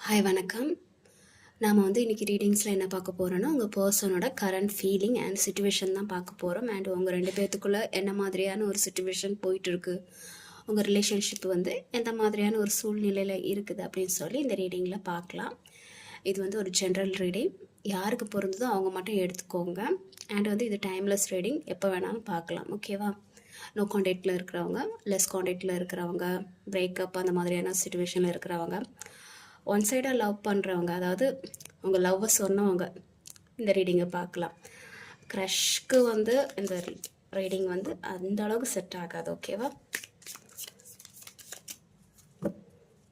Hi வணக்கம். நாம் இன்றைக்கி ரீடிங்ஸில் என்ன பார்க்க போகிறோன்னா, உங்கள் பர்சனோட கரண்ட் ஃபீலிங் அண்ட் சிச்சுவேஷன் தான் பார்க்க போகிறோம். அண்ட் உங்கள் 2 பேர்த்துக்குள்ளே என்ன மாதிரியான ஒரு சிச்சுவேஷன் போயிட்டுருக்கு, உங்கள் ரிலேஷன்ஷிப் எந்த மாதிரியான ஒரு சூழ்நிலையில் இருக்குது அப்படின்னு சொல்லி இந்த ரீடிங்கில் பார்க்கலாம். இது ஒரு ஜென்ரல் ரீடிங், யாருக்கு பொருந்ததோ அவங்க மட்டும் எடுத்துக்கோங்க. அண்ட் இது டைம்லெஸ் ரீடிங், எப்போ வேணாலும் பார்க்கலாம். ஓகேவா? நோ கான்டாக்டில் இருக்கிறவங்க, லெஸ் கான்டாக்டில் இருக்கிறவங்க, பிரேக்கப் அந்த மாதிரியான சிச்சுவேஷனில் இருக்கிறவங்க, ஒன் சைடாக லவ் பண்ணுறவங்க, அதாவது உங்கள் லவ்வை சொன்னவங்க இந்த ரீடிங்கை பார்க்கலாம். க்ரஷ்க்கு இந்த ரீடிங் அந்த அளவுக்கு செட் ஆகாது. ஓகேவா?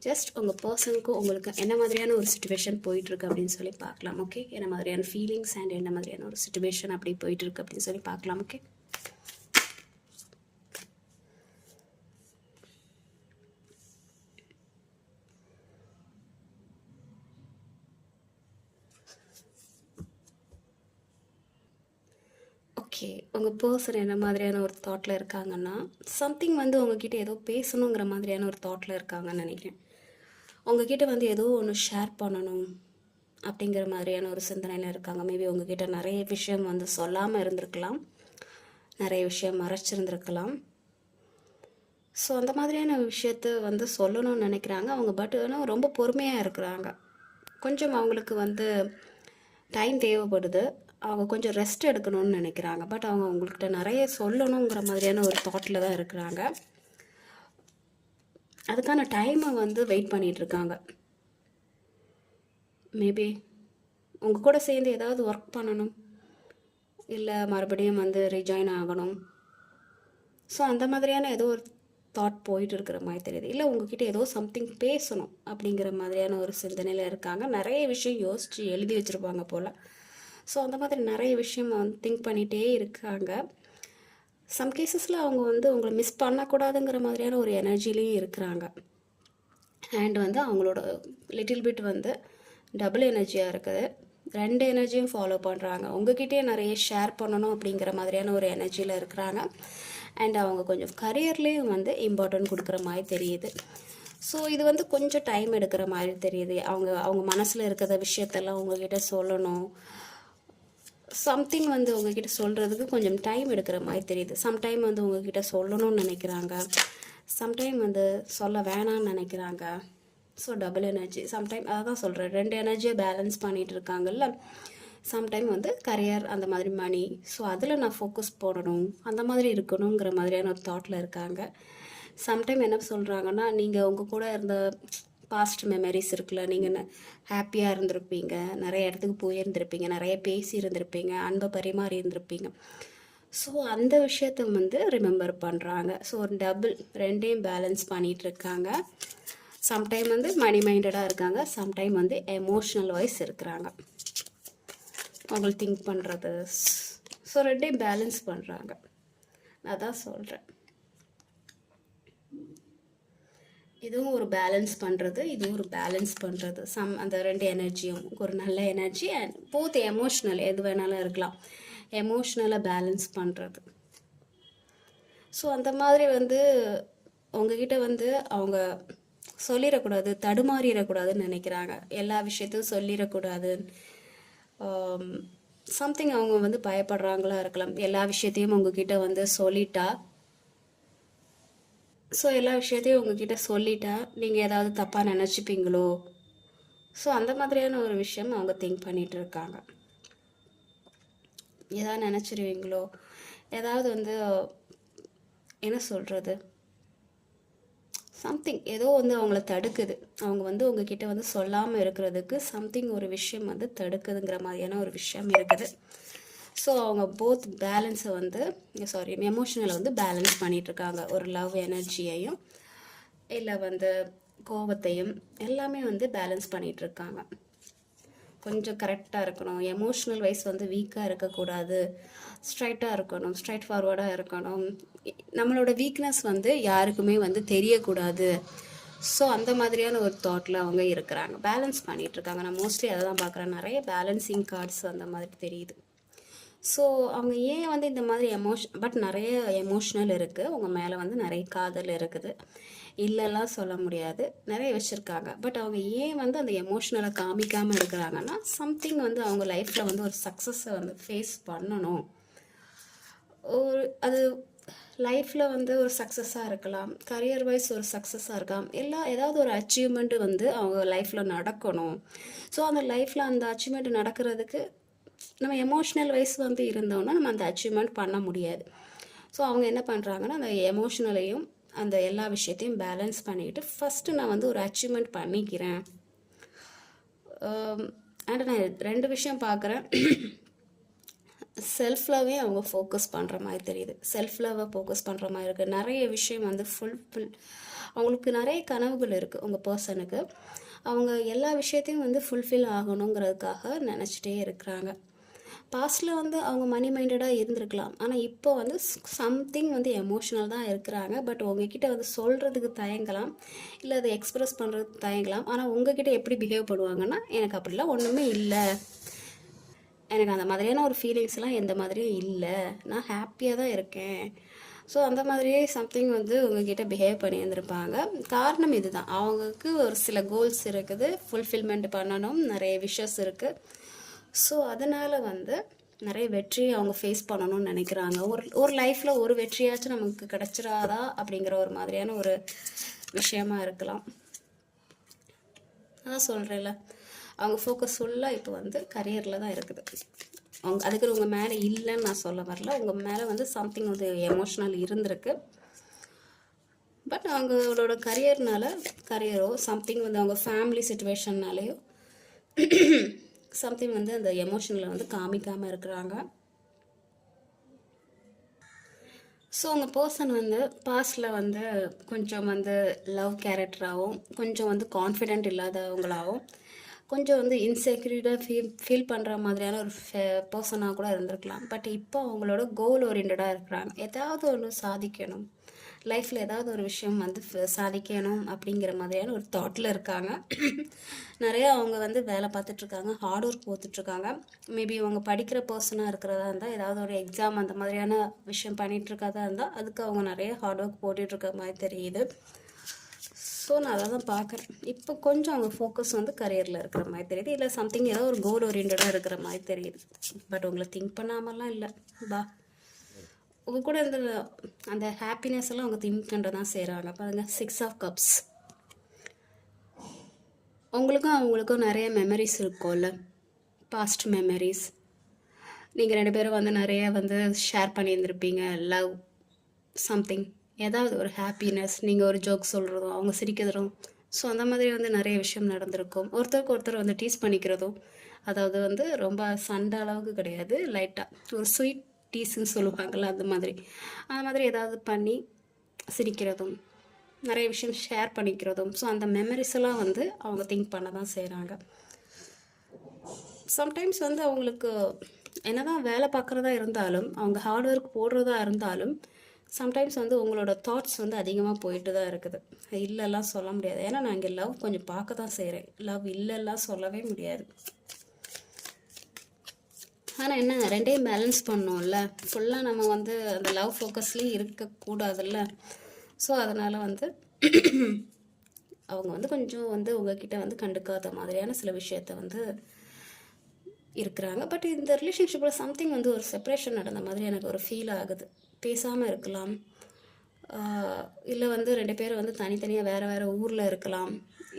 ஜஸ்ட் உங்கள் பர்சனுக்கு உங்களுக்கு என்ன மாதிரியான ஒரு சிச்சுவேஷன் போயிட்டுருக்கு அப்படின்னு சொல்லி பார்க்கலாம். ஓகே, என்ன மாதிரியான ஃபீலிங்ஸ் அண்ட் என்ன மாதிரியான ஒரு சிச்சுவேஷன் அப்படி போயிட்டுருக்கு அப்படின்னு சொல்லி பார்க்கலாம். Okay, okay. உங்கள் பர்சன் என்ன மாதிரியான ஒரு தாட்டில் இருக்காங்கன்னா, சம்திங் உங்ககிட்ட ஏதோ பேசணுங்கிற மாதிரியான ஒரு தாட்டில் இருக்காங்கன்னு நினைக்கிறேன். உங்ககிட்ட ஏதோ ஒன்று ஷேர் பண்ணணும் அப்படிங்கிற மாதிரியான ஒரு சிந்தனையில் இருக்காங்க. மேபி உங்ககிட்ட நிறைய விஷயம் சொல்லாமல் இருந்திருக்கலாம், நிறைய விஷயம் மறைச்சிருந்துருக்கலாம். ஸோ அந்த மாதிரியான விஷயத்த சொல்லணும்னு நினைக்கிறாங்க அவங்க. பட் ஆனால் ரொம்ப பொறுமையாக இருக்கிறாங்க. கொஞ்சம் அவங்களுக்கு டைம் தேவைப்படுது. அவங்க கொஞ்சம் ரெஸ்ட் எடுக்கணும்னு நினைக்கிறாங்க. பட் அவங்க உங்கள்கிட்ட நிறைய சொல்லணுங்கிற மாதிரியான ஒரு தாட்டில் தான் இருக்கிறாங்க. அதுக்கான டைமை வெயிட் பண்ணிகிட்ருக்காங்க. மேபி உங்கள் கூட சேர்ந்து ஏதாவது ஒர்க் பண்ணணும், இல்லை மறுபடியும் ரீஜாயின் ஆகணும். ஸோ அந்த மாதிரியான ஏதோ ஒரு தாட் போயிட்டு இருக்கிற மாதிரி தெரியுது. இல்லை உங்ககிட்ட ஏதோ சம்திங் பேசணும் அப்படிங்கிற மாதிரியான ஒரு சிந்தனையில் இருக்காங்க. நிறைய விஷயம் யோசித்து எழுதி வச்சுருப்பாங்க போல். ஸோ அந்த மாதிரி நிறைய விஷயம் திங்க் பண்ணிகிட்டே இருக்காங்க. சம் கேசஸில் அவங்க உங்களை மிஸ் பண்ணக்கூடாதுங்கிற மாதிரியான ஒரு எனர்ஜிலையும் இருக்கிறாங்க. அண்ட் அவங்களோட லிட்டில் பிட் டபுள் எனர்ஜியாக இருக்குது. 2 எனர்ஜியும் ஃபாலோ பண்ணுறாங்க. உங்ககிட்டயே நிறைய ஷேர் பண்ணணும் அப்படிங்கிற மாதிரியான ஒரு எனர்ஜியில் இருக்கிறாங்க. அண்ட் அவங்க கொஞ்சம் கரியர்லேயும் இம்பார்ட்டன்ட் கொடுக்குற மாதிரி தெரியுது. ஸோ இது கொஞ்சம் டைம் எடுக்கிற மாதிரி தெரியுது. அவங்க மனசில் இருக்கிற விஷயத்தெல்லாம் உங்ககிட்ட சொல்லணும், சம்திங் உங்ககிட்ட சொல்கிறதுக்கு கொஞ்சம் டைம் எடுக்கிற மாதிரி தெரியுது. சம்டைம் உங்ககிட்ட சொல்லணும்னு நினைக்கிறாங்க, சம்டைம் சொல்ல வேணான்னு நினைக்கிறாங்க. So double energy. சம்டைம் அதான் சொல்கிறேன், 2 எனர்ஜியை பேலன்ஸ் பண்ணிகிட்டு இருக்காங்கல்ல. சம்டைம் கரியர், அந்த மாதிரி மணி, ஸோ அதில் நான் ஃபோக்கஸ் போடணும், அந்த மாதிரி இருக்கணுங்கிற மாதிரியான ஒரு தாட்டில் இருக்காங்க. சம்டைம் என்ன சொல்கிறாங்கன்னா, நீங்கள் உங்கள் கூட இருந்த பாஸ்ட் மெமரிஸ் இருக்குல்ல, நீங்கள் ஹாப்பியாக இருந்திருப்பீங்க, நிறைய இடத்துக்கு போயிருந்திருப்பீங்க, நிறைய பேசி இருந்திருப்பீங்க, அன்பை பரிமாறி இருந்திருப்பீங்க. ஸோ அந்த விஷயத்த ரிமெம்பர் பண்ணுறாங்க. ஸோ ஒரு டபுள் 2ஐயும் பேலன்ஸ் பண்ணிகிட்ருக்காங்க. சம்டைம் மணி மைண்டடாக இருக்காங்க, சம்டைம் எமோஷ்னல் வைஸ் இருக்கிறாங்க. அவங்களுக்கு திங்க் பண்ணுறது, ஸோ 2ஐயும் பேலன்ஸ் பண்ணுறாங்க. அதான் சொல்கிறேன், இதுவும் ஒரு பேலன்ஸ் பண்ணுறது, இதுவும் ஒரு பேலன்ஸ் பண்ணுறது. அந்த 2 எனர்ஜியும் ஒரு நல்ல எனர்ஜி அண்ட் போத் எமோஷ்னல், எது வேணாலும் இருக்கலாம், எமோஷ்னலாக பேலன்ஸ் பண்ணுறது. ஸோ அந்த மாதிரி உங்ககிட்ட அவங்க சொல்லிடக்கூடாது, தடுமாறிடக்கூடாதுன்னு நினைக்கிறாங்க. எல்லா விஷயத்தையும் சொல்லிடக்கூடாது. சம்திங் அவங்க பயப்படுறாங்களா இருக்கலாம். எல்லா விஷயத்தையும் உங்ககிட்ட சொல்லிட்டா, ஸோ எல்லா விஷயத்தையும் உங்ககிட்ட சொல்லிட்டா நீங்கள் ஏதாவது தப்பாக நினச்சிப்பீங்களோ, ஸோ அந்த மாதிரியான ஒரு விஷயம் அவங்க திங்க் பண்ணிகிட்டு இருக்காங்க. ஏதாவது நினச்சிருவீங்களோ, ஏதாவது என்ன சொல்கிறது, சம்திங் ஏதோ அவங்கள தடுக்குது. அவங்க உங்ககிட்ட சொல்லாமல் இருக்கிறதுக்கு சம்திங் ஒரு விஷயம் தடுக்குதுங்கிற மாதிரியான ஒரு விஷயம் இருக்குது. ஸோ அவங்க போத் பேலன்ஸை எமோஷனலை பேலன்ஸ் பண்ணிகிட்ருக்காங்க. ஒரு லவ் எனர்ஜியையும் இல்லை கோபத்தையும் எல்லாமே பேலன்ஸ் பண்ணிகிட்ருக்காங்க. கொஞ்சம் கரெக்டாக இருக்கணும், எமோஷ்னல் வைஸ் வீக்காக இருக்கக்கூடாது, ஸ்ட்ரைட்டாக இருக்கணும், ஸ்ட்ரைட் ஃபார்வர்டாக இருக்கணும். நம்மளோட வீக்னஸ் யாருக்குமே தெரியக்கூடாது. ஸோ அந்த மாதிரியான ஒரு தாட்டில் அவங்க இருக்கிறாங்க, பேலன்ஸ் பண்ணிகிட்ருக்காங்க. நான் மோஸ்ட்லி அதை தான் பார்க்குறேன், நிறைய பேலன்சிங் கார்ட்ஸ் அந்த மாதிரி தெரியுது. ஸோ அவங்க ஏன் இந்த மாதிரி பட் நிறைய எமோஷ்னல் இருக்குது, உங்கள் மேலே நிறைய காதல் இருக்குது. இல்லைலாம் சொல்ல முடியாது, நிறைய வச்சுருக்காங்க. பட் அவங்க ஏன் வந்து அந்த எமோஷ்னலை காமிக்காமல் இருக்கிறாங்கன்னா, சம்திங் வந்து அவங்க லைஃப்பில் வந்து ஒரு சக்ஸஸை வந்து ஃபேஸ் பண்ணணும். ஒரு அது லைஃப்பில் வந்து ஒரு சக்ஸஸாக இருக்கலாம், கரியர் வைஸ் ஒரு சக்ஸஸாக இருக்கலாம், ஏதாவது ஒரு அச்சீவ்மெண்ட்டு வந்து அவங்க லைஃப்பில் நடக்கணும். ஸோ அந்த லைஃப்பில் அந்த அச்சீவ்மெண்ட் நடக்கிறதுக்கு நம்ம எமோஷ்னல் வைஸ் வந்து இருந்தோம்னா நம்ம அந்த அச்சீவ்மெண்ட் பண்ண முடியாது. ஸோ அவங்க என்ன பண்ணுறாங்கன்னா, அந்த எமோஷ்னலையும் அந்த எல்லா விஷயத்தையும் பேலன்ஸ் பண்ணிக்கிட்டு ஃபஸ்ட்டு நான் வந்து ஒரு அச்சீவ்மெண்ட் பண்ணிக்கிறேன். அண்ட் நான் 2 விஷயம் பார்க்குறேன். செல்ஃப் லவ்வே அவங்க ஃபோக்கஸ் பண்ணுற மாதிரி தெரியுது. செல்ஃப் லவ்வை ஃபோக்கஸ் பண்ணுற மாதிரி இருக்குது. நிறைய விஷயம் வந்து அவங்களுக்கு நிறைய கனவுகள் இருக்குது. உங்கள் பர்சனுக்கு அவங்க எல்லா விஷயத்தையும் வந்து ஃபுல்ஃபில் ஆகணுங்கிறதுக்காக நினச்சிட்டே இருக்கிறாங்க. பாஸ்டில் வந்து அவங்க மணி மைண்டடாக இருந்திருக்கலாம், ஆனால் இப்போ வந்து சம்திங் வந்து எமோஷ்னல் தான் இருக்கிறாங்க. பட் உங்ககிட்ட வந்து சொல்கிறதுக்கு தயங்கலாம், இல்லை அதை எக்ஸ்ப்ரெஸ் பண்ணுறதுக்கு தயங்கலாம். ஆனால் உங்ககிட்ட எப்படி பிஹேவ் பண்ணுவாங்கன்னா, எனக்கு அப்படிலாம் ஒன்றுமே இல்லை, எனக்கு அந்த மாதிரியான ஒரு ஃபீலிங்ஸ்லாம் எந்த மாதிரியும் இல்லை, நான் ஹாப்பியாக தான் இருக்கேன். ஸோ அந்த மாதிரியே சம்திங் வந்து உங்ககிட்ட பிஹேவ் பண்ணியிருந்திருப்பாங்க. காரணம் இதுதான், அவங்களுக்கு ஒரு சில கோல்ஸ் இருக்குது, ஃபுல்ஃபில்மெண்ட் பண்ணணும், நிறைய விஷஸ் இருக்குது. ஸோ அதனால் வந்து நிறைய வெற்றியை அவங்க ஃபேஸ் பண்ணணும்னு நினைக்கிறாங்க. ஒரு லைஃப்பில் ஒரு வெற்றியாச்சும் நமக்கு கிடச்சிடாதா அப்படிங்கிற ஒரு மாதிரியான ஒரு விஷயமா இருக்கலாம். அதான் சொல்கிறேன்ல, அவங்க ஃபோக்கஸ் ஃபுல்லாக இப்போ வந்து கரியரில் தான் இருக்குது. அவங்க அதுக்கு உங்கள் மேலே இல்லைன்னு நான் சொல்ல வரல, உங்கள் மேலே வந்து சம்திங் வந்து எமோஷ்னல் இருந்திருக்கு. பட் அவங்களோட கரியரோ சம்திங் வந்து அவங்க ஃபேமிலி சுச்சுவேஷன்னாலேயோ சம்திங் வந்து அந்த எமோஷனில் வந்து காமிக்காமல் இருக்கிறாங்க. ஸோ உங்கள் பர்சன் வந்து பாஸ்டில் வந்து கொஞ்சம் வந்து லவ் கேரக்டராகவும், கொஞ்சம் வந்து கான்ஃபிடென்ட் இல்லாதவங்களாகவும், கொஞ்சம் வந்து இன்செக்யூரிட்டாக ஃபீல் பண்ணுற மாதிரியான ஒரு பர்சனாக கூட இருந்திருக்கலாம். பட் இப்போ அவங்களோட கோல் ஓரியன்டாக இருக்கிறாங்க. ஏதாவது ஒன்று சாதிக்கணும், லைஃப்பில் ஏதாவது ஒரு விஷயம் வந்து சாதிக்கணும் அப்படிங்கிற மாதிரியான ஒரு தாட்டில் இருக்காங்க. நிறையா அவங்க வந்து வேலை பார்த்துட்ருக்காங்க, ஹார்ட் ஒர்க் போத்துட்ருக்காங்க. மேபி அவங்க படிக்கிற பர்சனாக இருக்கிறதா இருந்தால், ஏதாவது ஒரு எக்ஸாம் அந்த மாதிரியான விஷயம் பண்ணிகிட்ருக்கதா இருந்தால், அதுக்கு அவங்க நிறைய ஹார்ட் ஒர்க் போட்டுட்ருக்க மாதிரி தெரியுது. ஸோ நான் அதை தான் பார்க்குறேன். இப்போ கொஞ்சம் அவங்க ஃபோக்கஸ் வந்து கரியரில் இருக்கிற மாதிரி தெரியுது, இல்லை சம்திங் ஏதோ ஒரு கோல் ஓரியன்டாக இருக்கிற மாதிரி தெரியுது. பட் உங்களை திங்க் பண்ணாமலாம் இல்லை, உங்கள் கூட அந்த ஹாப்பினஸ் எல்லாம் அவங்க திங்க் பண்ணுறது தான் செய்கிறாங்க. பாருங்கள், 6 ஆஃப் கப்ஸ். உங்களுக்கும் அவங்களுக்கும் நிறைய மெமரிஸ் இருக்கும்ல, பாஸ்ட் மெமரிஸ். நீங்கள் 2 பேரும் வந்து நிறைய வந்து ஷேர் பண்ணியிருந்திருப்பீங்க, லவ் சம்திங், ஏதாவது ஒரு ஹாப்பினஸ், நீங்கள் ஒரு ஜோக் சொல்கிறதும் அவங்க சிரிக்கிறதும். ஸோ அந்த மாதிரி வந்து நிறைய விஷயம் நடந்திருக்கும். ஒருத்தருக்கு ஒருத்தர் வந்து டீஸ் பண்ணிக்கிறதும், அதாவது வந்து ரொம்ப சண்டை அளவுக்கு கிடையாது, லைட்டாக ஒரு ஸ்வீட் டீஸ்ன்னு சொல்லுவாங்கள்ல, அந்த மாதிரி ஏதாவது பண்ணி சிரிக்கிறதும், நிறைய விஷயம் ஷேர் பண்ணிக்கிறதும். ஸோ அந்த மெமரிஸ் எல்லாம் வந்து அவங்க திங்க் பண்ண தான் செய்கிறாங்க. சம்டைம்ஸ் வந்து அவங்களுக்கு என்னதான் வேலை பார்க்குறதா இருந்தாலும், அவங்க ஹார்ட் ஒர்க் போடுறதா இருந்தாலும், சம்டைம்ஸ் வந்து உங்களோட தாட்ஸ் வந்து அதிகமாக போயிட்டு தான் இருக்குது. இல்லைலாம் சொல்ல முடியாது, ஏன்னா நான் இங்கே லவ் கொஞ்சம் பார்க்க தான் செய்கிறேன், லவ் இல்லைலாம் சொல்லவே முடியாது. ஆனால் என்ன, ரெண்டையும் பேலன்ஸ் பண்ணோம்ல, ஃபுல்லாக நம்ம வந்து அந்த லவ் ஃபோக்கஸ்லேயும் இருக்கக்கூடாதுல்ல. ஸோ அதனால் வந்து அவங்க வந்து கொஞ்சம் வந்து உங்ககிட்ட வந்து கண்டுக்காத மாதிரியான சில விஷயத்த வந்து இருக்கிறாங்க. பட் இந்த ரிலேஷன்ஷிப்பில் சம்திங் வந்து ஒரு செப்பரேஷன் நடந்த மாதிரி எனக்கு ஒரு ஃபீல் ஆகுது. பேசாமல் இருக்கலாம், இல்லை வந்து 2 பேரும் வந்து தனித்தனியாக வேறு ஊரில் இருக்கலாம்,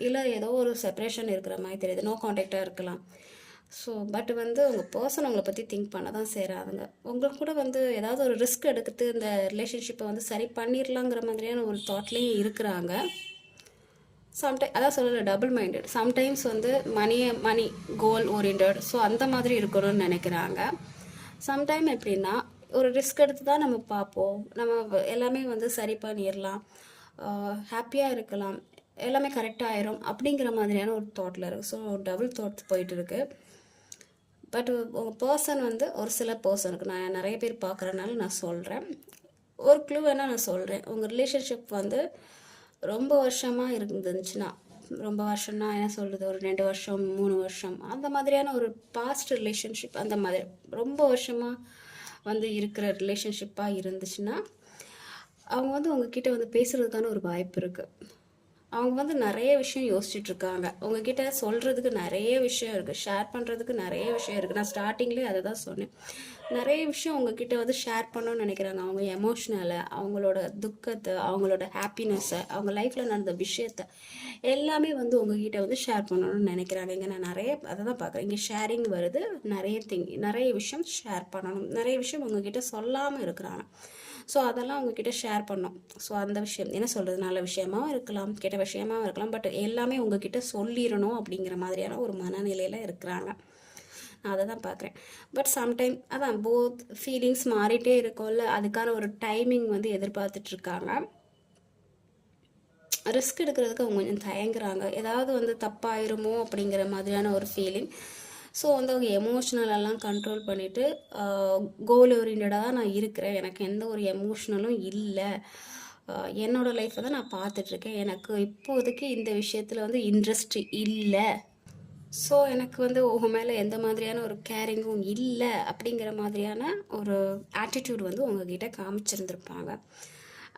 இல்லை ஏதோ ஒரு செப்பரேஷன் இருக்கிற மாதிரி தெரியுது, நோ கான்டாக்டாக இருக்கலாம். ஸோ பட் வந்து உங்கள் பர்சன் உங்களை பற்றி திங்க் பண்ண தான் செய்கிறாங்க. உங்களுக்கு கூட வந்து ஏதாவது ஒரு ரிஸ்க் எடுத்துகிட்டு இந்த ரிலேஷன்ஷிப்பை வந்து சரி பண்ணிடலாங்கிற மாதிரியான ஒரு தாட்லேயும் இருக்கிறாங்க. அதான் சொல்லலை, டபுள் மைண்டட். சம்டைம்ஸ் வந்து மணி கோல் ஓரியன்ட், ஸோ அந்த மாதிரி இருக்கணும்னு நினைக்கிறாங்க. சம்டைம் எப்படின்னா, ஒரு ரிஸ்க் எடுத்து தான் நம்ம பார்ப்போம், நம்ம எல்லாமே வந்து சரி பண்ணிடலாம், ஹாப்பியாக இருக்கலாம், எல்லாமே கரெக்டாக ஆயிரும் அப்படிங்கிற மாதிரியான ஒரு தாட்டில் இருக்குது. ஸோ டபுள் தாட்ஸ் போயிட்டு இருக்கு. பட் உங்கள் பர்சன் வந்து ஒரு சில பர்சனுக்கு நான் நிறைய பேர் பார்க்குறதுனால நான் சொல்கிறேன், ஒரு க்ளூ வேணால் நான் சொல்கிறேன். உங்கள் ரிலேஷன்ஷிப் வந்து ரொம்ப வருஷமாக இருந்துச்சுன்னா, ரொம்ப வருஷம்னா என்ன சொல்கிறது, ஒரு 2 வருஷம் 3 வருஷம் அந்த மாதிரியான ஒரு பாஸ்ட் ரிலேஷன்ஷிப், அந்த மாதிரி ரொம்ப வருஷமாக வந்து இருக்கிற ரிலேஷன்ஷிப்பாக இருந்துச்சுன்னா, அவங்க வந்து உங்ககிட்ட வந்து பேசுகிறதுக்கான ஒரு வாய்ப்பு இருக்குது. அவங்க வந்து நிறைய விஷயம் யோசிச்சுட்டு இருக்காங்க. உங்ககிட்ட சொல்கிறதுக்கு நிறைய விஷயம் இருக்குது, ஷேர் பண்ணுறதுக்கு நிறைய விஷயம் இருக்குது. நான் ஸ்டார்டிங்லேயே அதை தான் சொன்னேன். நிறைய விஷயம் உங்ககிட்ட வந்து ஷேர் பண்ணணும்னு நினைக்கிறாங்க. அவங்க எமோஷ்னலை, அவங்களோட துக்கத்தை, அவங்களோட ஹாப்பினஸ்ஸை, அவங்க லைஃப்பில் நடந்த விஷயத்த எல்லாமே வந்து உங்ககிட்ட வந்து ஷேர் பண்ணணும்னு நினைக்கிறாங்க. இங்கே நான் நிறைய அதை தான் பார்க்குறேன். இங்கே ஷேரிங் வருது, நிறைய விஷயம் ஷேர் பண்ணணும், நிறைய விஷயம் உங்ககிட்ட சொல்லாமல் இருக்கிறாங்க. ஸோ அதெல்லாம் உங்ககிட்ட ஷேர் பண்ணோம். ஸோ அந்த விஷயம் என்ன சொல்கிறது, நல்ல விஷயமாகவும் இருக்கலாம், கெட்ட விஷயமாகவும் இருக்கலாம், பட் எல்லாமே உங்ககிட்ட சொல்லிடணும் அப்படிங்கிற மாதிரியான ஒரு மனநிலையில் இருக்கிறாங்க. நான் அதை தான் பார்க்குறேன். பட் சம்டைம் அதான் போத் ஃபீலிங்ஸ் மாறிட்டே இருக்கும்ல, அதுக்கான ஒரு டைமிங் வந்து எதிர்பார்த்துட்ருக்காங்க. ரிஸ்க் எடுக்கிறதுக்கு அவங்க கொஞ்சம் தயங்குறாங்க. ஏதாவது வந்து தப்பாயிருமோ அப்படிங்கிற மாதிரியான ஒரு ஃபீலிங். ஸோ வந்து அவங்க எமோஷ்னலெல்லாம் கண்ட்ரோல் பண்ணிவிட்டு கோல் ஓரியன்டாக தான் நான் இருக்கிறேன், எனக்கு எந்த ஒரு எமோஷ்னலும் இல்லை, என்னோடய லைஃப்பை தான் நான் பார்த்துட்ருக்கேன், எனக்கு இப்போதைக்கு இந்த விஷயத்தில் வந்து இன்ட்ரெஸ்ட் இல்லை, ஸோ எனக்கு வந்து உங்கள் மேலே எந்த மாதிரியான ஒரு கேரிங்கும் இல்லை அப்படிங்கிற மாதிரியான ஒரு ஆட்டிடியூட் வந்து உங்ககிட்ட காமிச்சிருந்துருப்பாங்க.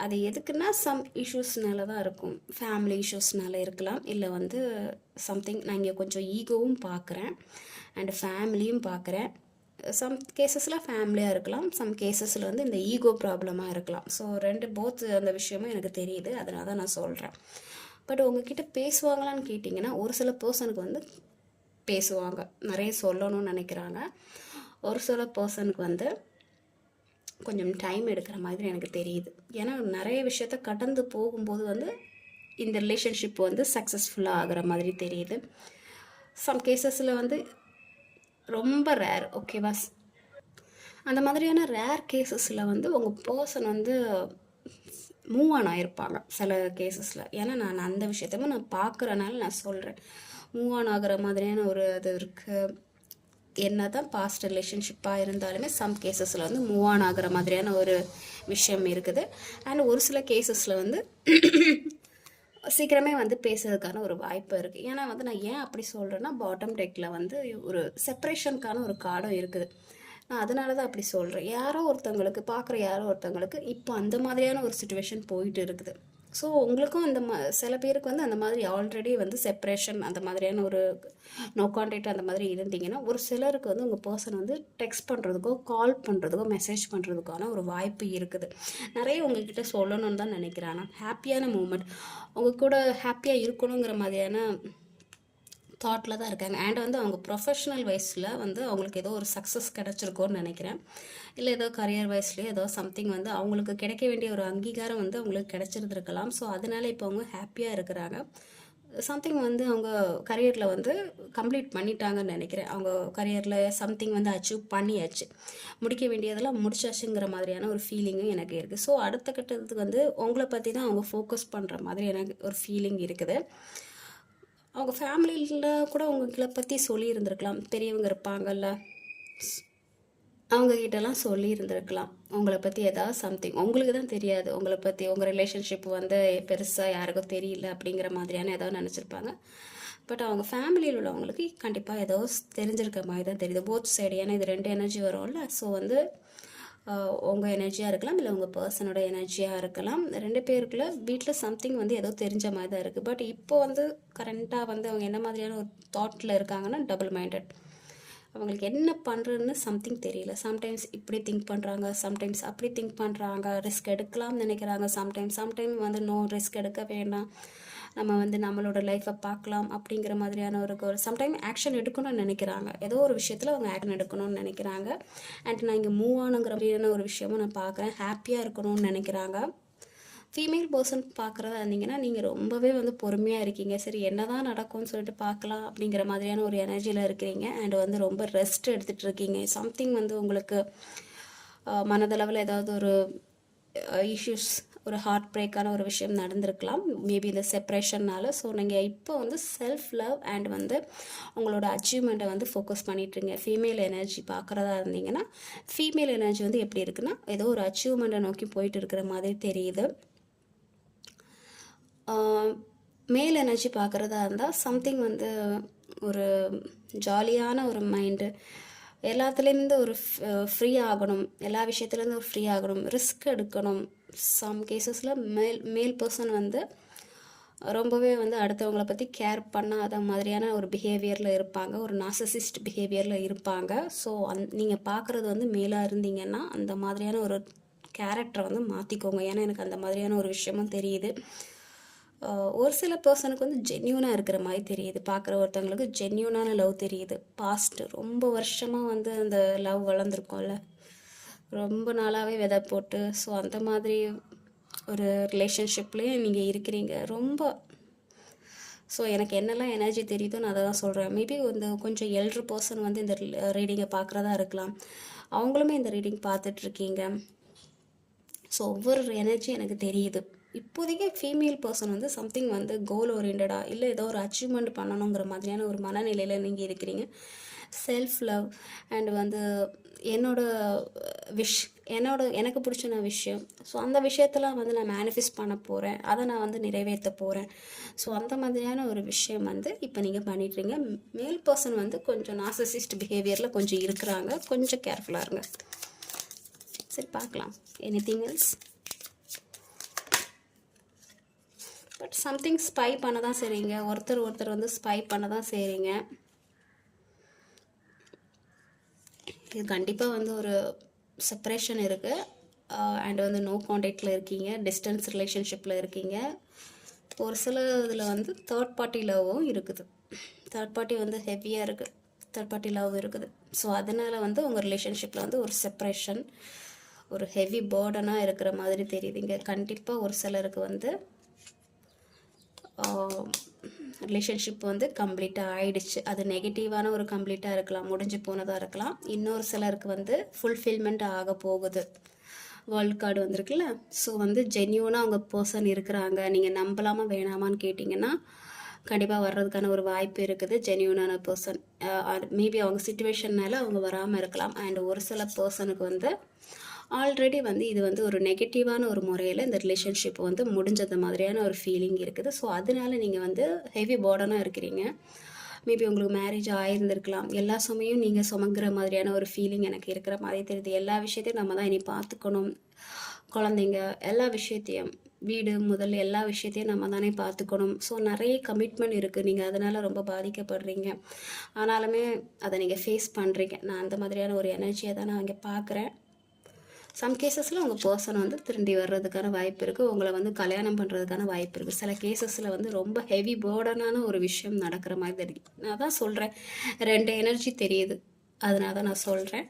அது எதுக்குன்னா சம் இஷ்யூஸ்னால தான் இருக்கும். ஃபேமிலி இஷ்யூஸ்னால இருக்கலாம், இல்லை வந்து சம்திங் நான் இங்கே கொஞ்சம் ஈகோவும் பார்க்குறேன் அண்ட் ஃபேமிலியும் பார்க்குறேன். சம் கேசஸில் ஃபேமிலியாக இருக்கலாம், சம் கேசஸில் வந்து இந்த ஈகோ ப்ராப்ளமாக இருக்கலாம். ஸோ போத் அந்த விஷயமும் எனக்கு தெரியுது, அதனால தான் நான் சொல்கிறேன். பட் உங்ககிட்ட பேசுவாங்களான்னு கேட்டிங்கன்னா ஒரு சில பர்சனுக்கு வந்து பேசுவாங்க, நிறைய சொல்லணும்னு நினைக்கிறாங்க. ஒரு சில பர்சனுக்கு வந்து கொஞ்சம் டைம் எடுக்கிற மாதிரி எனக்கு தெரியுது. ஏன்னா நிறைய விஷயத்த கடந்து போகும்போது வந்து இந்த ரிலேஷன்ஷிப் வந்து சக்ஸஸ்ஃபுல்லாக ஆகிற மாதிரி தெரியுது. சம் கேசஸில் வந்து ரொம்ப ரேர், ஓகேவா, அந்த மாதிரியான ரேர் கேசஸில் வந்து உங்கள் பர்சன் வந்து மூவ் ஆன் ஆகிருப்பாங்க சில கேசஸில். ஏன்னா நான் அந்த விஷயத்தையும் நான் பார்க்குறனால நான் சொல்கிறேன். மூவ் ஆன் ஆகிற மாதிரியான ஒரு இது இருக்குது. என்ன தான் பாஸ்ட் ரிலேஷன்ஷிப்பாக இருந்தாலுமே சம் கேசஸில் வந்து மூவ் ஆன் ஆகிற மாதிரியான ஒரு விஷயம் இருக்குது. அண்ட் ஒரு சில கேசஸில் வந்து சீக்கிரமே வந்து பேசுறதுக்கான ஒரு வாய்ப்பு இருக்குது. ஏன்னா வந்து நான் ஏன் அப்படி சொல்கிறேன்னா பாட்டம் டெக்கில் வந்து ஒரு செப்பரேஷனுக்கான ஒரு கார்டும் இருக்குது. நான் அதனால தான் அப்படி சொல்கிறேன். யாரோ ஒருத்தவங்களுக்கு இப்போ அந்த மாதிரியான ஒரு சுச்சுவேஷன் போயிட்டு இருக்குது. ஸோ உங்களுக்கும் சில பேருக்கு வந்து அந்த மாதிரி ஆல்ரெடி வந்து செப்பரேஷன் அந்த மாதிரியான ஒரு நோ கான்டாக்ட் அந்த மாதிரி இருந்தீங்கன்னா, ஒரு சிலருக்கு வந்து உங்கள் பர்சன் வந்து டெக்ஸ்ட் பண்ணுறதுக்கோ, கால் பண்ணுறதுக்கோ, மெசேஜ் பண்ணுறதுக்கான ஒரு வாய்ப்பு இருக்குது. நிறைய உங்ககிட்ட சொல்லணும்னு தான் நினைக்கிறாங்க. ஹாப்பியான மூமெண்ட், உங்கள் கூட ஹாப்பியாக இருக்கணுங்கிற மாதிரியான தாட்டில் தான் இருக்காங்க. அண்ட் வந்து அவங்க ப்ரொஃபஷ்னல் வைஸில் வந்து அவங்களுக்கு ஏதோ ஒரு சக்ஸஸ் கிடச்சிருக்கோன்னு நினைக்கிறேன். இல்லை ஏதோ கரியர் வைஸ்லேயே ஏதோ சம்திங் வந்து அவங்களுக்கு கிடைக்க வேண்டிய ஒரு அங்கீகாரம் வந்து அவங்களுக்கு கிடச்சிருந்துருக்கலாம். ஸோ அதனால இப்போ அவங்க ஹாப்பியாக இருக்கிறாங்க. சம்திங் வந்து அவங்க கரியரில் வந்து கம்ப்ளீட் பண்ணிட்டாங்கன்னு நினைக்கிறேன். அவங்க கரியரில் சம்திங் வந்து அச்சீவ் பண்ணியாச்சு, முடிக்க வேண்டியதெல்லாம் முடிச்சாச்சுங்கிற மாதிரியான ஒரு ஃபீலிங்கும் எனக்கு இருக்குது. ஸோ அடுத்த கட்டத்துக்கு வந்து உங்களை பற்றி தான் அவங்க ஃபோக்கஸ் பண்ணுற மாதிரி எனக்கு ஒரு ஃபீலிங் இருக்குது. அவங்க ஃபேமிலியில் கூட உங்களை பற்றி சொல்லியிருந்திருக்கலாம், பெரியவங்க இருப்பாங்கள்ல, அவங்கக்கிட்டலாம் சொல்லியிருந்திருக்கலாம் உங்களை பற்றி ஏதாவது சம்திங். உங்களுக்கு தான் தெரியாது உங்களை பற்றி, உங்கள் ரிலேஷன்ஷிப் வந்து பெருசாக யாருக்கும் தெரியல அப்படிங்கிற மாதிரியான ஏதாவது நினச்சிருப்பாங்க. பட் அவங்க ஃபேமிலியில் உள்ளவங்களுக்கு கண்டிப்பாக ஏதோ தெரிஞ்சிருக்க மாதிரி தான் தெரியுது, போத் சைடு. ஏன்னா இது 2 எனர்ஜி வரும்ல. ஸோ வந்து உங்கள் எனர்ஜியாக இருக்கலாம், இல்லை உங்கள் பர்சனோட எனர்ஜியாக இருக்கலாம். 2 பேருக்குள்ள வீட்டில் சம்திங் வந்து ஏதோ தெரிஞ்ச மாதிரி தான் இருக்குது. பட் இப்போ வந்து கரண்ட்டாக வந்து அவங்க என்ன மாதிரியான ஒரு தாட்டில் இருக்காங்கன்னா டபுள் மைண்டட். அவங்களுக்கு என்ன பண்ணுறதுன்னு சம்திங் தெரியல. சம்டைம்ஸ் இப்படி திங்க் பண்ணுறாங்க, சம்டைம்ஸ் அப்படி திங்க் பண்ணுறாங்க. ரிஸ்க் எடுக்கலாம்னு நினைக்கிறாங்க, சம்டைம் வந்து நோ ரிஸ்க் எடுக்க வேண்டாம், நம்ம வந்து நம்மளோட லைஃப்பை பார்க்கலாம் அப்படிங்கிற மாதிரியான ஒரு சம்டைம் ஆக்ஷன் எடுக்கணும்னு நினைக்கிறாங்க. ஏதோ ஒரு விஷயத்தில் அவங்க ஆக்ஷன் எடுக்கணும்னு நினைக்கிறாங்க. அண்ட் நான் இங்கே மூவ் ஆனுங்கிற மாதிரியான ஒரு விஷயமும் நான் பார்க்குறேன். ஹாப்பியாக இருக்கணும்னு நினைக்கிறாங்க. ஃபீமேல் பர்சன் பார்க்குறதா இருந்தீங்கன்னா நீங்கள் ரொம்பவே வந்து பொறுமையாக இருக்கீங்க. சரி என்ன தான் நடக்கும்னு சொல்லிட்டு பார்க்கலாம் அப்படிங்கிற மாதிரியான ஒரு எனர்ஜியில் இருக்கிறீங்க. அண்ட் வந்து ரொம்ப ரெஸ்ட் எடுத்துகிட்டு இருக்கீங்க. சம்திங் வந்து உங்களுக்கு மனதளவில் ஏதாவது ஒரு இஷ்யூஸ், ஒரு ஹார்ட் பிரேக்கான ஒரு விஷயம் நடந்திருக்கலாம் மேபி இந்த செப்ரேஷன்னால். ஸோ நீங்கள் இப்போ வந்து செல்ஃப் லவ் அண்ட் வந்து உங்களோட அச்சீவ்மெண்ட்டை வந்து ஃபோக்கஸ் பண்ணிட்டுருங்க. ஃபீமேல் எனர்ஜி பார்க்குறதா இருந்தீங்கன்னா, ஃபீமேல் எனர்ஜி வந்து எப்படி இருக்குன்னா ஏதோ ஒரு அச்சீவ்மெண்ட்டை நோக்கி போயிட்டு இருக்கிற மாதிரி தெரியுது. மேல் எனர்ஜி பார்க்குறதா இருந்தால் சம்திங் வந்து ஒரு ஜாலியான ஒரு மைண்டு, எல்லாத்துலேருந்து ஒரு ஃப்ரீ ஆகணும், எல்லா விஷயத்துலேருந்து ஒரு ஃப்ரீ ஆகணும், ரிஸ்க் எடுக்கணும். சம் கேசஸில் மேல் பர்சன் வந்து ரொம்பவே வந்து அடுத்தவங்கள பற்றி கேர் பண்ணாத மாதிரியான ஒரு பிஹேவியரில் இருப்பாங்க, ஒரு நார்சிசிஸ்ட் பிஹேவியரில் இருப்பாங்க. ஸோ நீங்கள் பார்க்குறது வந்து மேலாக இருந்தீங்கன்னா அந்த மாதிரியான ஒரு கேரக்டரை வந்து மாற்றிக்கோங்க. ஏன்னா எனக்கு அந்த மாதிரியான ஒரு விஷயமும் தெரியுது. ஒரு சில பர்சனுக்கு வந்து ஜென்யூனாக இருக்கிற மாதிரி தெரியுது, பார்க்குற ஒருத்தவங்களுக்கு ஜென்யூனான லவ் தெரியுது. பாஸ்ட்டு ரொம்ப வருஷமாக வந்து அந்த லவ் வளர்ந்துருக்கோம்ல, ரொம்ப நாளாகவே விதை போட்டு, ஸோ அந்த மாதிரி ஒரு ரிலேஷன்ஷிப்லேயே நீங்கள் இருக்கிறீங்க ரொம்ப. ஸோ எனக்கு என்னெல்லாம் எனர்ஜி தெரியுதோ நான் அதை தான் சொல்கிறேன். மேபி வந்து கொஞ்சம் எல்ட்ரு பர்சன் வந்து இந்த ரீடிங்கை பார்க்குறதா இருக்கலாம், அவங்களுமே இந்த ரீடிங் பார்த்துட்ருக்கீங்க. ஸோ ஒவ்வொரு எனர்ஜி எனக்கு தெரியுது. இப்போதைக்கு ஃபீமேல் பர்சன் வந்து சம்திங் வந்து கோல் ஓரியன்டாக இல்லை ஏதோ ஒரு அச்சீவ்மெண்ட் பண்ணணுங்கிற மாதிரியான ஒரு மனநிலையில் நீங்கள் இருக்கிறீங்க. செல்ஃப் லவ் அண்ட் வந்து எனக்கு பிடிச்ச விஷயம். ஸோ அந்த விஷயத்தெல்லாம் வந்து நான் மேனிஃபெஸ்ட் பண்ண போகிறேன், அதை நான் வந்து நிறைவேற்ற போகிறேன். ஸோ அந்த மாதிரியான ஒரு விஷயம் வந்து இப்போ நீங்கள் பண்ணிட்டுருங்க. மேல் பர்சன் வந்து கொஞ்சம் நார்சிசிஸ்ட் பிஹேவியரில் கொஞ்சம் இருக்கிறாங்க, கொஞ்சம் கேர்ஃபுல்லாக இருங்க. சரி, பார்க்கலாம். Anything else? But something spy பண்ண தான் செய்றீங்க, ஒருத்தர் வந்து ஸ்பை பண்ண தான் செய்கிறீங்க. இது கண்டிப்பாக வந்து ஒரு செப்பரேஷன் இருக்குது அண்ட் வந்து நோ கான்டாக்டில் இருக்கீங்க, டிஸ்டன்ஸ் ரிலேஷன்ஷிப்பில் இருக்கீங்க. ஒரு சில இதில் வந்து தேர்ட் பார்ட்டி லவ்வும் இருக்குது. தேர்ட் பார்ட்டி வந்து ஹெவியாக இருக்குது, தேர்ட் பார்ட்டி லவ் இருக்குது. ஸோ அதனால் வந்து உங்கள் ரிலேஷன்ஷிப்பில் வந்து ஒரு செப்பரேஷன், ஒரு ஹெவி பேர்டனாக இருக்கிற மாதிரி தெரியுதுங்க. கண்டிப்பாக ஒரு சிலருக்கு வந்து ரிலேஷன்ஷிப் வந்து கம்ப்ளீட்டாக ஆயிடுச்சு. அது நெகட்டிவான ஒரு கம்ப்ளீட்டாக இருக்கலாம், முடிஞ்சு போனதாக இருக்கலாம். இன்னொரு சிலருக்கு வந்து ஃபுல்ஃபில்மெண்ட் ஆக போகுது. வேர்ல்ட் கார்டு வந்திருக்குல்ல, ஸோ வந்து ஜென்யூனாக அவங்க பர்சன் இருக்கிறாங்க. நீங்கள் நம்பலாமா வேணாமான்னு கேட்டிங்கன்னா கண்டிப்பாக வர்றதுக்கான ஒரு வாய்ப்பு இருக்குது. ஜென்யூனான பர்சன் மேபி அவங்க சிச்சுவேஷன்னால அவங்க வராமல் இருக்கலாம். அண்ட் ஒரு சில பர்சனுக்கு வந்து ஆல்ரெடி வந்து இது வந்து ஒரு நெகட்டிவான ஒரு முறையில் இந்த ரிலேஷன்ஷிப் வந்து முடிஞ்சது மாதிரியான ஒரு ஃபீலிங் இருக்குது. ஸோ அதனால நீங்கள் வந்து ஹெவி பேர்டனாக இருக்கிறீங்க. மேபி உங்களுக்கு மேரேஜ் ஆகியிருந்திருக்கலாம், எல்லா சுமையும் நீங்கள் சுமக்கிற மாதிரியான ஒரு ஃபீலிங் எனக்கு இருக்கிற மாதிரி தெரியுது. எல்லா விஷயத்தையும் நம்ம தான் இனி பார்த்துக்கணும், குழந்தைங்க எல்லா விஷயத்தையும், வீடு முதல் எல்லா விஷயத்தையும் நம்ம தானே பார்த்துக்கணும். ஸோ நிறைய கமிட்மெண்ட் இருக்குது, நீங்கள் அதனால் ரொம்ப பாதிக்கப்படுறீங்க. ஆனாலுமே அதை நீங்கள் ஃபேஸ் பண்ணுறீங்க. நான் அந்த மாதிரியான ஒரு எனர்ஜியை தான் நான் இங்கே பார்க்குறேன். சம் கேசஸில் உங்கள் பர்சன் வந்து திரும்பி வர்றதுக்கான வாய்ப்பு இருக்குது, உங்களை வந்து கல்யாணம் பண்ணுறதுக்கான வாய்ப்பு இருக்குது. சில கேசஸில் வந்து ரொம்ப ஹெவி பேர்டனான ஒரு விஷயம் நடக்கிற மாதிரி தெரியுது. நான் தான் சொல்கிறேன், ரெண்டு எனர்ஜி தெரியுது, அதனால தான் நான் சொல்கிறேன்.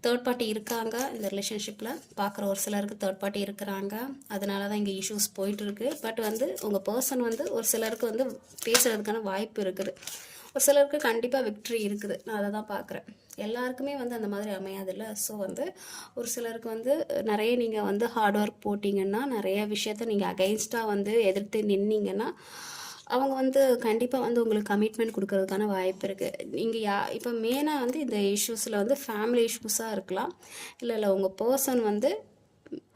தேர்ட் பார்ட்டி இருக்காங்க இந்த ரிலேஷன்ஷிப்பில், பார்க்குற ஒரு சிலருக்கு தேர்ட் பார்ட்டி இருக்கிறாங்க, அதனால தான் இங்கே இஷ்யூஸ் போயிட்டுருக்கு. பட் வந்து உங்கள் பர்சன் வந்து ஒரு சிலருக்கு வந்து பேசுகிறதுக்கான வாய்ப்பு இருக்குது, ஒரு சிலருக்கு கண்டிப்பாக விக்ட்ரி இருக்குது. நான் அதை தான் பார்க்குறேன். எல்லாருக்குமே வந்து அந்த மாதிரி அமையாதில்ல. ஸோ வந்து ஒரு சிலருக்கு வந்து நிறைய நீங்கள் வந்து ஹார்ட் ஒர்க் போட்டிங்கன்னா, நிறைய விஷயத்த நீங்கள் அகைன்ஸ்டாக வந்து எதிர்த்து நின்னீங்கன்னா, அவங்க வந்து கண்டிப்பாக வந்து உங்களுக்கு கமிட்மெண்ட் கொடுக்கறதுக்கான வாய்ப்பு இருக்குது. நீங்கள் இப்போ மெயினாக வந்து இந்த இஷ்யூஸில் வந்து ஃபேமிலி இஷ்யூஸாக இருக்கலாம், இல்லை உங்கள் பர்சன் வந்து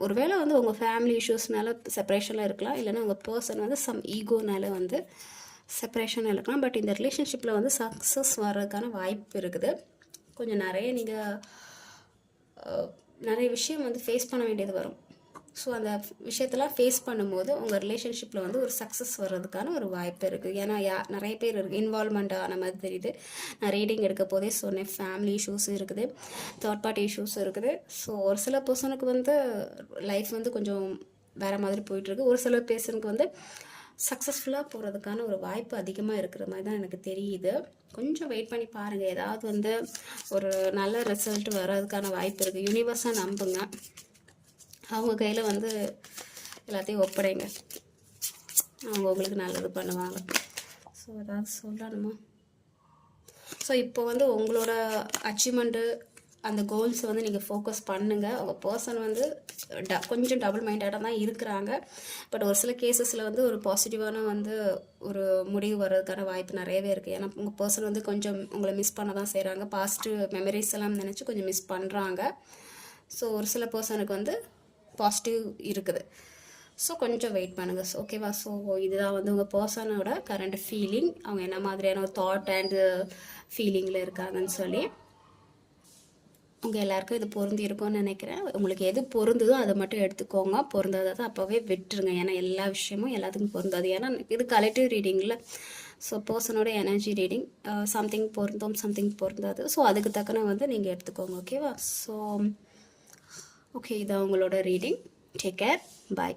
ஒருவேளை வந்து உங்கள் ஃபேமிலி இஷ்யூஸ்னால செப்பரேஷனில் இருக்கலாம், இல்லைன்னா உங்கள் பர்சன் வந்து சம் ஈகோனால வந்து செப்பரேஷன் இருக்கலாம். பட் இந்த ரிலேஷன்ஷிப்பில் வந்து சக்ஸஸ் வர்றதுக்கான வாய்ப்பு இருக்குது. கொஞ்சம் நிறைய விஷயம் வந்து ஃபேஸ் பண்ண வேண்டியது வரும். ஸோ அந்த விஷயத்தெல்லாம் ஃபேஸ் பண்ணும்போது உங்கள் ரிலேஷன்ஷிப்பில் வந்து ஒரு சக்ஸஸ் வர்றதுக்கான ஒரு வாய்ப்பு இருக்குது. ஏன்னா நிறைய பேர் இருக்குது இன்வால்மெண்ட் ஆன மாதிரி தெரியுது. நான் ரீடிங் எடுக்க போதே சொன்னேன், ஃபேமிலி இஷ்யூஸ் இருக்குது, தேர்ட் பார்ட்டி இஷ்யூஸ் இருக்குது. ஸோ ஒரு சில பர்சனுக்கு வந்து லைஃப் வந்து கொஞ்சம் வேறு மாதிரி போயிட்டுருக்கு, ஒரு சில பர்சனுக்கு வந்து சக்ஸஸ்ஃபுல்லாக போகிறதுக்கான ஒரு வாய்ப்பு அதிகமாக இருக்கிற மாதிரி தான் எனக்கு தெரியுது. கொஞ்சம் வெயிட் பண்ணி பாருங்கள், ஏதாவது வந்து ஒரு நல்ல ரிசல்ட் வர்றதுக்கான வாய்ப்பு இருக்குது. யூனிவர்ஸாக நம்புங்க, அவங்க கையில் வந்து எல்லாத்தையும் ஒப்படைங்க, அவங்க உங்களுக்கு நல்லது பண்ணுவாங்க. ஸோ ஏதாவது சொல்லணுமா? ஸோ இப்போ வந்து உங்களோட அச்சீவ்மெண்ட்டு அந்த கோல்ஸை வந்து நீங்கள் ஃபோக்கஸ் பண்ணுங்கள். உங்கள் பர்சன் வந்து கொஞ்சம் டபுள் மைண்டடாக தான் இருக்கிறாங்க. பட் ஒரு சில கேசஸில் வந்து ஒரு பாசிட்டிவான வந்து ஒரு முடிவு வர்றதுக்கான வாய்ப்பு நிறையவே இருக்குது. ஏன்னா உங்கள் பர்சன் வந்து கொஞ்சம் உங்களை மிஸ் பண்ண தான் செய்கிறாங்க, பாசிட்டிவ் மெமரிஸ் எல்லாம் நினச்சி கொஞ்சம் மிஸ் பண்ணுறாங்க. ஸோ ஒரு சில பர்சனுக்கு வந்து பாசிட்டிவ் இருக்குது. ஸோ கொஞ்சம் வெயிட் பண்ணுங்கள், ஓகேவா? ஸோ இதுதான் வந்து உங்கள் பர்சனோட கரண்ட் ஃபீலிங், அவங்க என்ன மாதிரியான ஒரு தாட் அண்டு ஃபீலிங்கில் இருக்காங்கன்னு சொல்லி. உங்கள் எல்லாருக்கும் இது பொருந்தி இருக்கும்னு நினைக்கிறேன். உங்களுக்கு எது பொருந்துதோ அதை மட்டும் எடுத்துக்கோங்க, பொருந்தாததை அப்போவே விட்டுருங்க. ஏன்னா எல்லா விஷயமும் எல்லாத்துக்கும் பொருந்தாது. ஏன்னா இது கலெக்டிவ் ரீடிங்கில். ஸோ பர்சனோட எனர்ஜி ரீடிங், சம்திங் பொருந்தும் சம்திங் பொருந்தாது. ஸோ அதுக்கு தக்கன வந்து நீங்கள் எடுத்துக்கோங்க. ஓகேவா? ஸோ ஓகே, இதான் உங்களோட ரீடிங். Take care. பாய்.